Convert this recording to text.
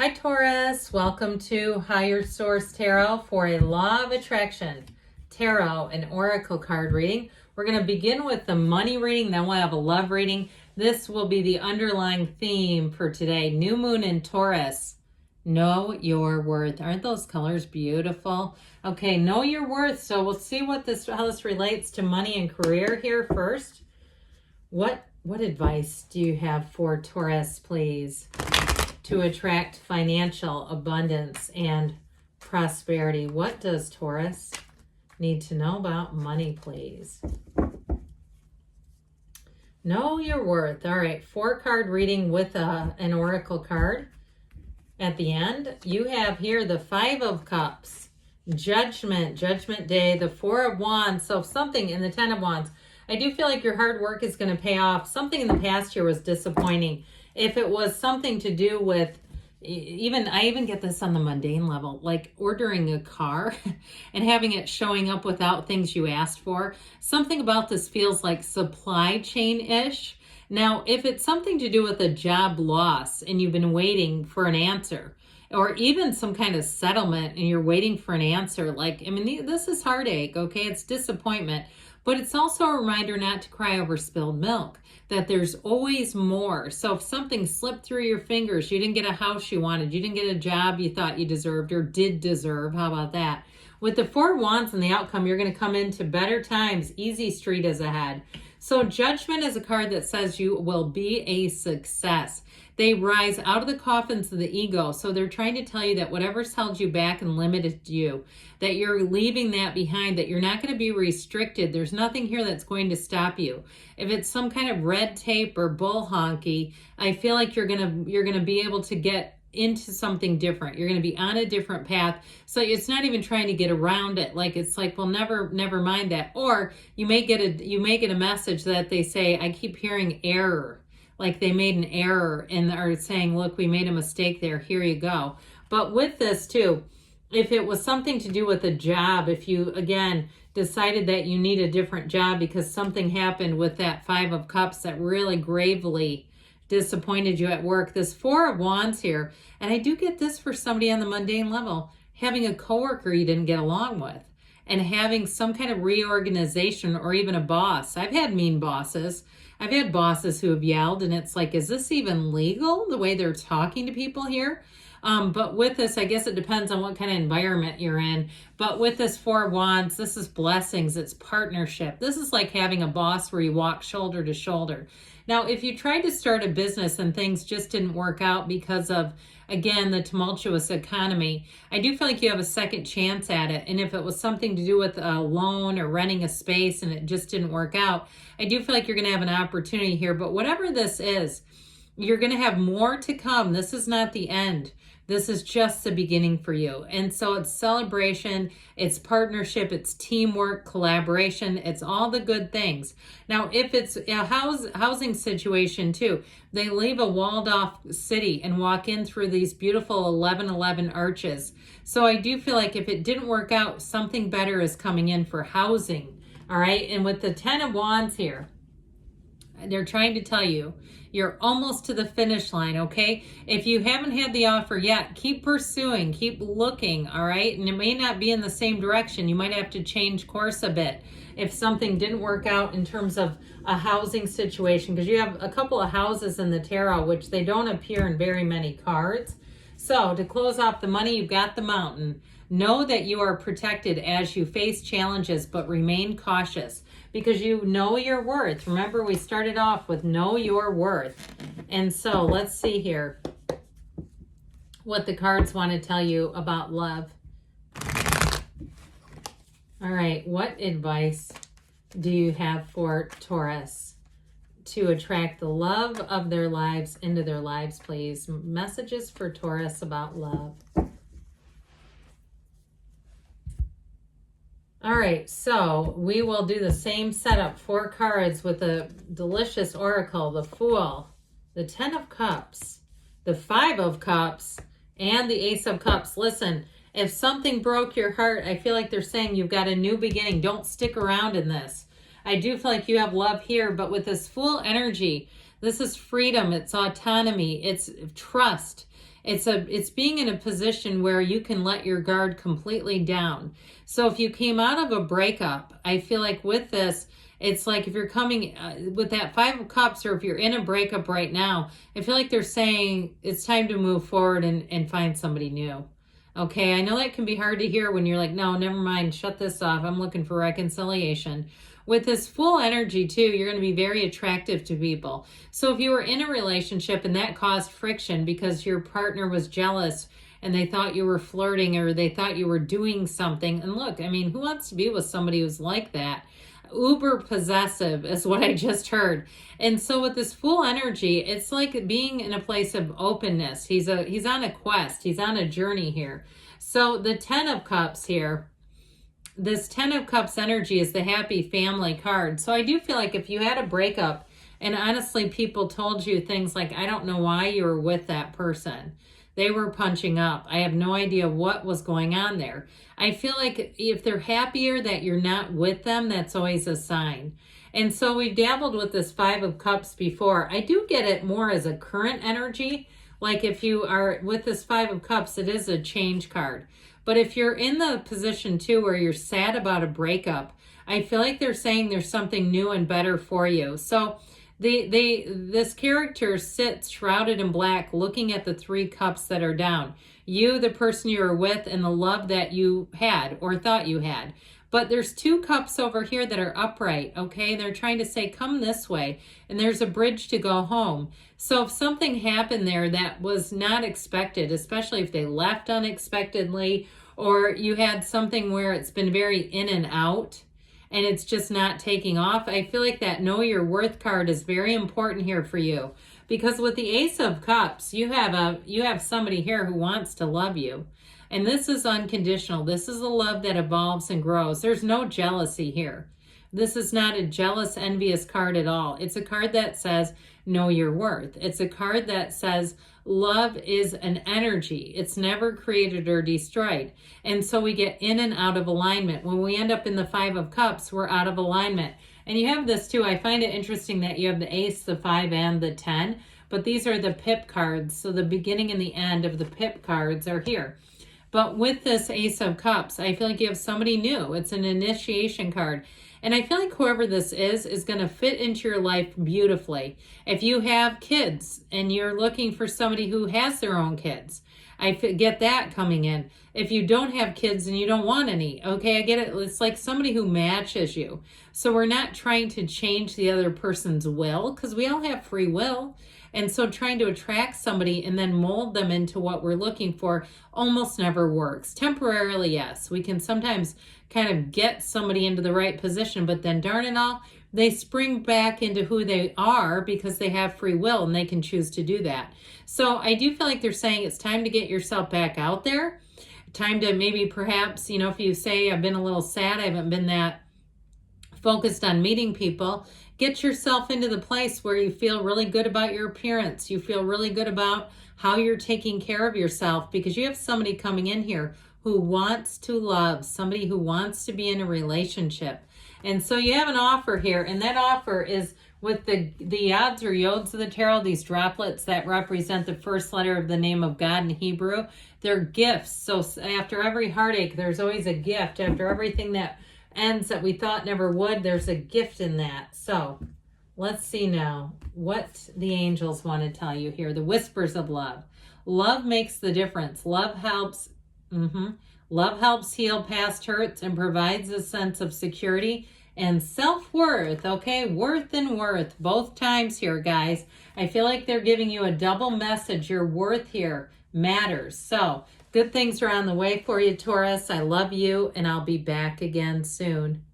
Hi Taurus, welcome to Higher Source Tarot for a Law of Attraction Tarot and Oracle card reading. We're going to begin with the money reading, then we'll have a love reading. This will be the underlying theme for today. New Moon in Taurus. Know your worth. Aren't those colors beautiful? Okay, know your worth. So we'll see how this relates to money and career here first. What advice do you have for Taurus, please, to attract financial abundance and prosperity? What does Taurus need to know about money, please? Know your worth. All right, 4-card reading with an oracle card at the end. You have here the 5 of Cups, Judgment Day, the 4 of Wands. So something in the 10 of Wands. I do feel like your hard work is going to pay off. Something in the past year was disappointing. If it was something to do with, I even get this on the mundane level, like ordering a car and having it showing up without things you asked for. Something about this feels like supply chain-ish. Now, if it's something to do with a job loss and you've been waiting for an answer, or even some kind of settlement and you're waiting for an answer, this is heartache, okay? It's disappointment. But it's also a reminder not to cry over spilled milk, that there's always more. So if something slipped through your fingers, you didn't get a house you wanted, you didn't get a job you thought you deserved or did deserve, how about that? With the 4 of Wands and the outcome, you're going to come into better times. Easy street is ahead. So Judgment is a card that says you will be a success. They rise out of the coffins of the ego. So they're trying to tell you that whatever's held you back and limited you, that you're leaving that behind, that you're not going to be restricted. There's nothing here that's going to stop you. If it's some kind of red tape or bull honky, I feel like you're going to be able to get into something different. You're going to be on a different path. So it's not even trying to get around it. It's like, well, never mind that. Or you may get a message that they say, I keep hearing error. Like they made an error and are saying, look, we made a mistake there. Here you go. But with this too, if it was something to do with a job, if you, again, decided that you need a different job because something happened with that 5 of Cups that really gravely disappointed you at work. This 4 of Wands here, and I do get this for somebody on the mundane level, having a coworker you didn't get along with and having some kind of reorganization or even a boss. I've had mean bosses. I've had bosses who have yelled and it's like, is this even legal the way they're talking to people here? But with this, I guess it depends on what kind of environment you're in. But with this 4 of Wands, this is blessings. It's partnership. This is like having a boss where you walk shoulder to shoulder. Now, if you tried to start a business and things just didn't work out because of, again, the tumultuous economy, I do feel like you have a second chance at it. And if it was something to do with a loan or renting a space and it just didn't work out, I do feel like you're going to have an opportunity here. But whatever this is, you're going to have more to come. This is not the end. This is just the beginning for you. And so it's celebration, it's partnership, it's teamwork, collaboration, it's all the good things. Now, if it's a housing situation too, they leave a walled off city and walk in through these beautiful 1111 arches. So I do feel like if it didn't work out, something better is coming in for housing. All right. And with the 10 of Wands here, they're trying to tell you you're almost to the finish line, okay? If you haven't had the offer yet, keep pursuing, keep looking, all right? And it may not be in the same direction. You might have to change course a bit if something didn't work out in terms of a housing situation, because you have a couple of houses in the tarot, which they don't appear in very many cards. So to close off the money, you've got the Mountain. Know that you are protected as you face challenges, but remain cautious because you know your worth. Remember, we started off with know your worth. And so let's see here what the cards want to tell you about love. All right, what advice do you have for Taurus to attract the love of their lives into their lives, please? Messages for Taurus about love. All right, so we will do the same setup. 4 cards with a delicious oracle, the Fool, the 10 of Cups, the 5 of Cups, and the Ace of Cups. Listen, if something broke your heart, I feel like they're saying you've got a new beginning. Don't stick around in this. I do feel like you have love here, but with this Fool energy, This is freedom. It's autonomy. It's trust. It's being in a position where you can let your guard completely down. So if you came out of a breakup, I feel like with this, it's like if you're coming with that Five of Cups, or if you're in a breakup right now, I feel like they're saying it's time to move forward and find somebody new. Okay, I know that can be hard to hear when you're like, no, never mind, shut this off. I'm looking for reconciliation. With this full energy too, you're going to be very attractive to people. So if you were in a relationship and that caused friction because your partner was jealous and they thought you were flirting or they thought you were doing something, and look, I mean, who wants to be with somebody who's like that? Uber possessive is what I just heard. And so with this full energy, it's like being in a place of openness. He's on a quest. He's on a journey here. So the 10 of Cups here, this 10 of Cups energy is the happy family card. So I do feel like if you had a breakup and honestly people told you things like, I don't know why you were with that person. They were punching up. I have no idea what was going on there. I feel like if they're happier that you're not with them, that's always a sign. And so we've dabbled with this Five of Cups before. I do get it more as a current energy. Like if you are with this Five of Cups, it is a change card. But if you're in the position too where you're sad about a breakup, I feel like they're saying there's something new and better for you. So this character sits shrouded in black looking at the 3 cups that are down. You, the person you were with, and the love that you had or thought you had. But there's 2 cups over here that are upright, okay? They're trying to say, come this way. And there's a bridge to go home. So if something happened there that was not expected, especially if they left unexpectedly, or you had something where it's been very in and out, and it's just not taking off, I feel like that Know Your Worth card is very important here for you. Because with the Ace of Cups, you have somebody here who wants to love you. And this is unconditional. This is a love that evolves and grows. There's no jealousy here. This is not a jealous, envious card at all. It's a card that says, know your worth. It's a card that says, love is an energy. It's never created or destroyed. And so we get in and out of alignment. When we end up in the Five of Cups, we're out of alignment. And you have this too. I find it interesting that you have the Ace, the 5, and the 10. But these are the pip cards. So the beginning and the end of the pip cards are here. But with this Ace of Cups, I feel like you have somebody new. It's an initiation card. And I feel like whoever this is going to fit into your life beautifully. If you have kids and you're looking for somebody who has their own kids, I get that coming in. If you don't have kids and you don't want any, okay, I get it. It's like somebody who matches you. So we're not trying to change the other person's will because we all have free will. And so trying to attract somebody and then mold them into what we're looking for almost never works. Temporarily, yes. We can sometimes kind of get somebody into the right position, but then darn it all, they spring back into who they are because they have free will and they can choose to do that. So I do feel like they're saying it's time to get yourself back out there. Time to maybe perhaps, you know, if you say I've been a little sad, I haven't been that focused on meeting people, get yourself into the place where you feel really good about your appearance. You feel really good about how you're taking care of yourself because you have somebody coming in here who wants to love, somebody who wants to be in a relationship. And so you have an offer here, and that offer is with the yods or yods of the tarot, these droplets that represent the first letter of the name of God in Hebrew. They're gifts. So after every heartache, there's always a gift. After everything that ends that we thought never would, there's a gift in that. So let's see now what the angels want to tell you here. The whispers of love. Love makes the difference. Love helps. Love helps heal past hurts and provides a sense of security and self-worth. Okay, worth and worth both times here, guys. I feel like they're giving you a double message. Your worth here matters. So good things are on the way for you, Taurus. I love you, and I'll be back again soon.